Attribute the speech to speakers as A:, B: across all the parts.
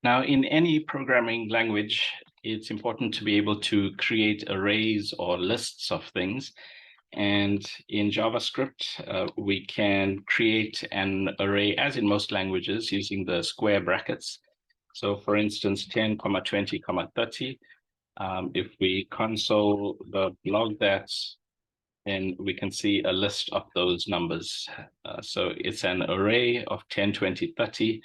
A: Now, in any programming language, it's important to be able to create arrays or lists of things. And in JavaScript, we can create an array, as in most languages, using the square brackets. So for instance, 10, 20, 30. If we console.log that, then we can see a list of those numbers. So it's an array of 10, 20, 30.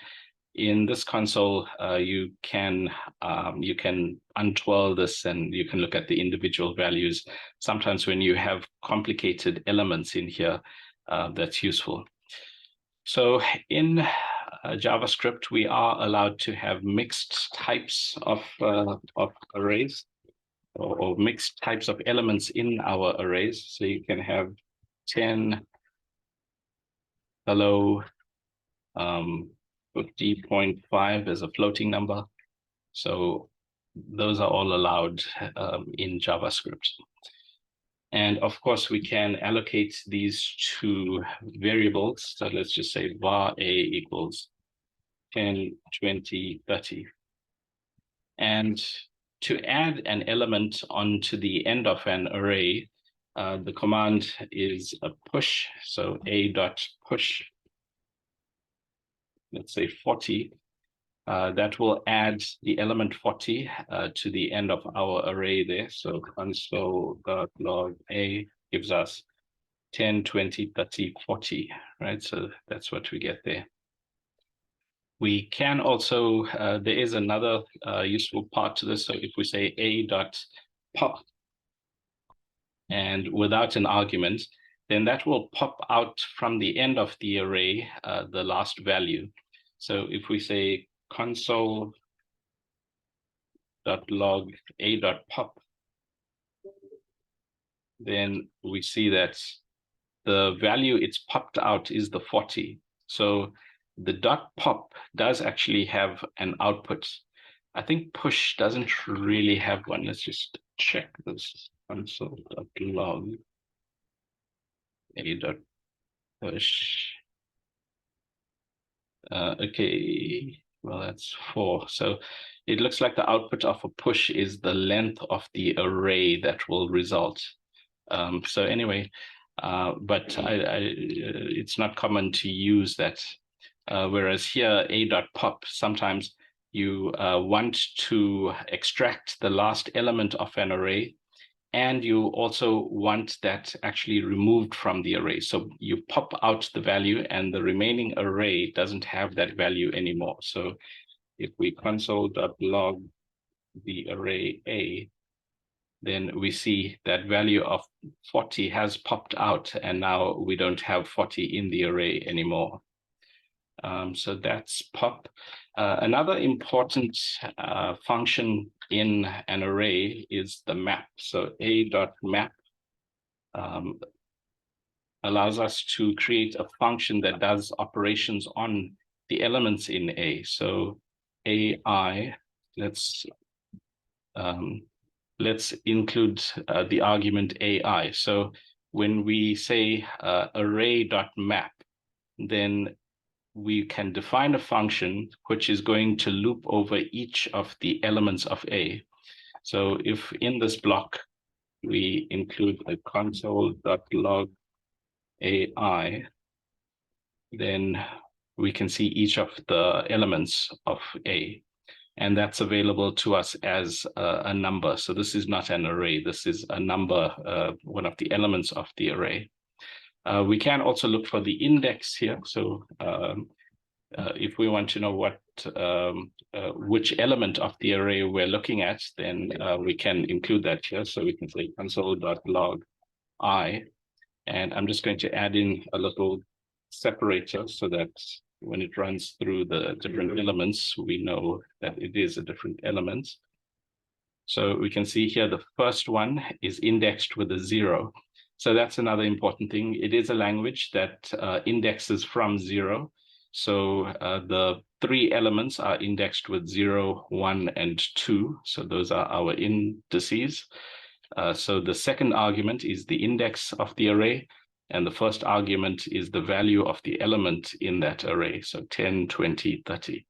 A: In this console, you can untwirl this and you can look at the individual values. Sometimes when you have complicated elements in here, that's useful. So in JavaScript, we are allowed to have mixed types of arrays or mixed types of elements in our arrays. So you can have 10, hello, 50.5 as a floating number. So those are all allowed in JavaScript. And of course, we can allocate these to variables. So let's just say var a equals 10, 20, 30. And to add an element onto the end of an array, the command is a push. So a.push, let's say 40. That will add the element 40 to the end of our array there. So console.log a gives us 10, 20, 30, 40, right? So that's what we get there. We can also, there is another useful part to this. So if we say a.pop and without an argument, then that will pop out from the end of the array, the last value. So if we say console.log a.pop, then we see that the value it's popped out is the 40. So the .pop does actually have an output. I think push doesn't really have one. Let's just check this. Console.log a.push. Okay, well, that's 4. So it looks like the output of a push is the length of the array that will result. So anyway, but it's not common to use that. Whereas here, a.pop, sometimes you want to extract the last element of an array, and you also want that actually removed from the array. So you pop out the value and the remaining array doesn't have that value anymore. So if we console.log the array A, then we see that value of 40 has popped out, and now we don't have 40 in the array anymore. So that's pop. Another important function in an array is the map. So a.map allows us to create a function that does operations on the elements in A. So AI, let's include the argument AI. So when we say array.map, then we can define a function which is going to loop over each of the elements of A. So if in this block, we include a console.log AI, then we can see each of the elements of A. And that's available to us as a number. So this is not an array. This is a number, one of the elements of the array. We can also look for the index here. So if we want to know which element of the array we're looking at, then we can include that here. So we can say console.log I, and I'm just going to add in a little separator so that when it runs through the different elements, we know that it is a different element. So we can see here the first one is indexed with a 0. So that's another important thing. It is a language that indexes from 0. So the 3 elements are indexed with 0, 1, and 2. So those are our indices. So the second argument is the index of the array, and the first argument is the value of the element in that array. So 10, 20, 30.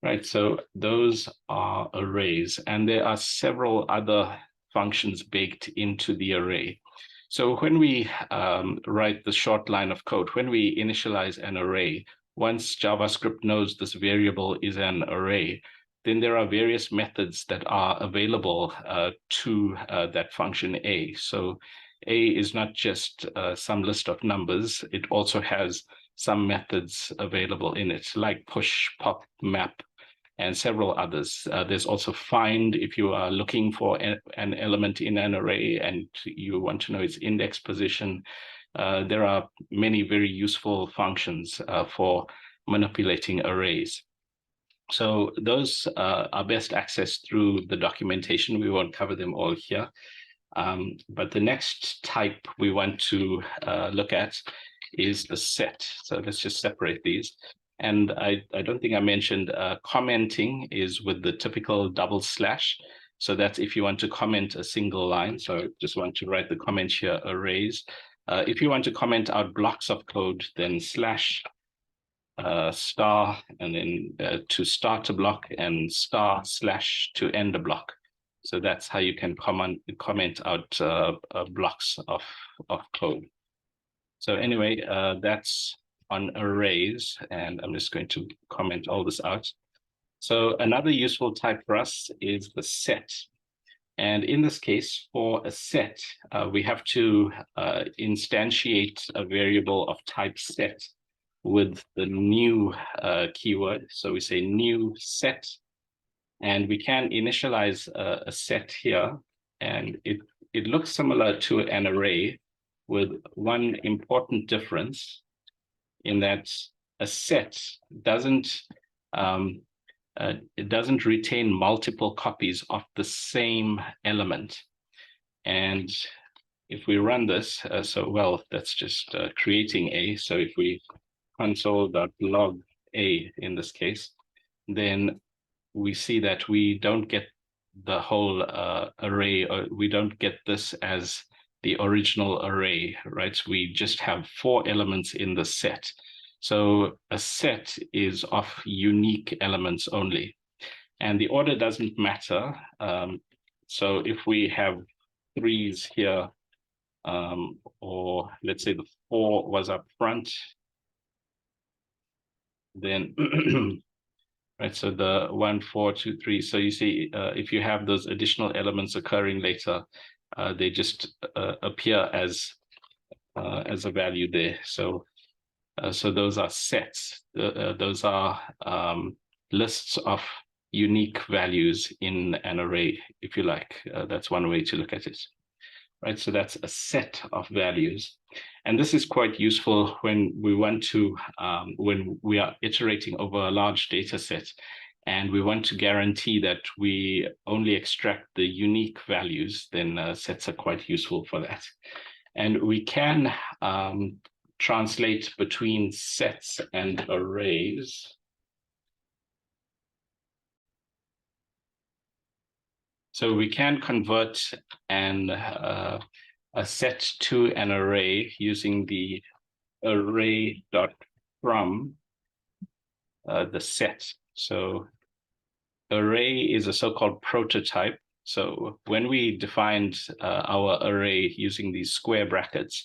A: Right, so those are arrays, and there are several other functions baked into the array. So when we write the short line of code, when we initialize an array, once JavaScript knows this variable is an array, then there are various methods that are available to that function A. So A is not just some list of numbers, it also has some methods available in it, like push, pop, map, and several others. There's also find if you are looking for an element in an array and you want to know its index position. There are many very useful functions for manipulating arrays. So those are best accessed through the documentation. We won't cover them all here. But the next type we want to look at is the set. So let's just separate these. And I don't think I mentioned commenting is with the typical double slash. So that's if you want to comment a single line. So just want to write the comment here, arrays. If you want to comment out blocks of code, then slash star, and then to start a block, and star slash to end a block. So that's how you can comment out blocks of code. So anyway, that's on arrays, and I'm just going to comment all this out. So another useful type for us is the set. And in this case, for a set, we have to instantiate a variable of type set with the new keyword. So we say new set, and we can initialize a set here, and it looks similar to an array with one important difference in that a set doesn't it doesn't retain multiple copies of the same element. And if we run this, that's just creating A. So if we console.log A in this case, then we see that we don't get the whole array, or we don't get this as the original array, right? We just have 4 elements in the set. So a set is of unique elements only, and the order doesn't matter. So if we have 3s here, or let's say the 4 was up front, then right, so the 1, 4, 2, 3. So you see, if you have those additional elements occurring later, they just appear as a value there. So those are sets. Those are lists of unique values in an array, if you like. That's one way to look at it. Right, so that's a set of values. And this is quite useful when we want to, when we are iterating over a large data set, and we want to guarantee that we only extract the unique values, then sets are quite useful for that. And we can translate between sets and arrays. So we can convert a set to an array using the array.from the set. So array is a so-called prototype. So when we defined our array using these square brackets,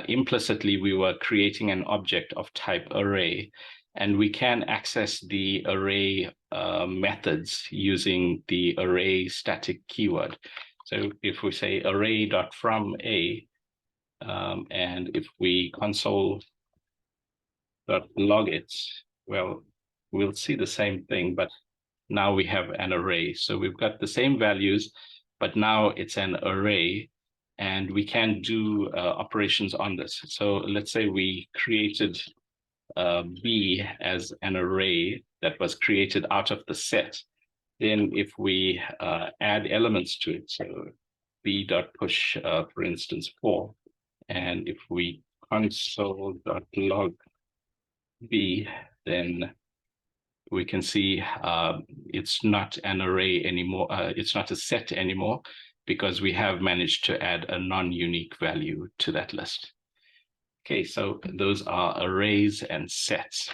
A: implicitly we were creating an object of type array, and we can access the array methods using the array static keyword. So if we say array.from A, and if we console.log it, well, we'll see the same thing, but now we have an array. So we've got the same values, but now it's an array, and we can do operations on this. So let's say we created B as an array that was created out of the set. Then if we add elements to it, so b.push, for instance, 4, and if we console.log B, then we can see it's not an array anymore. It's not a set anymore, because we have managed to add a non-unique value to that list. Okay, so those are arrays and sets.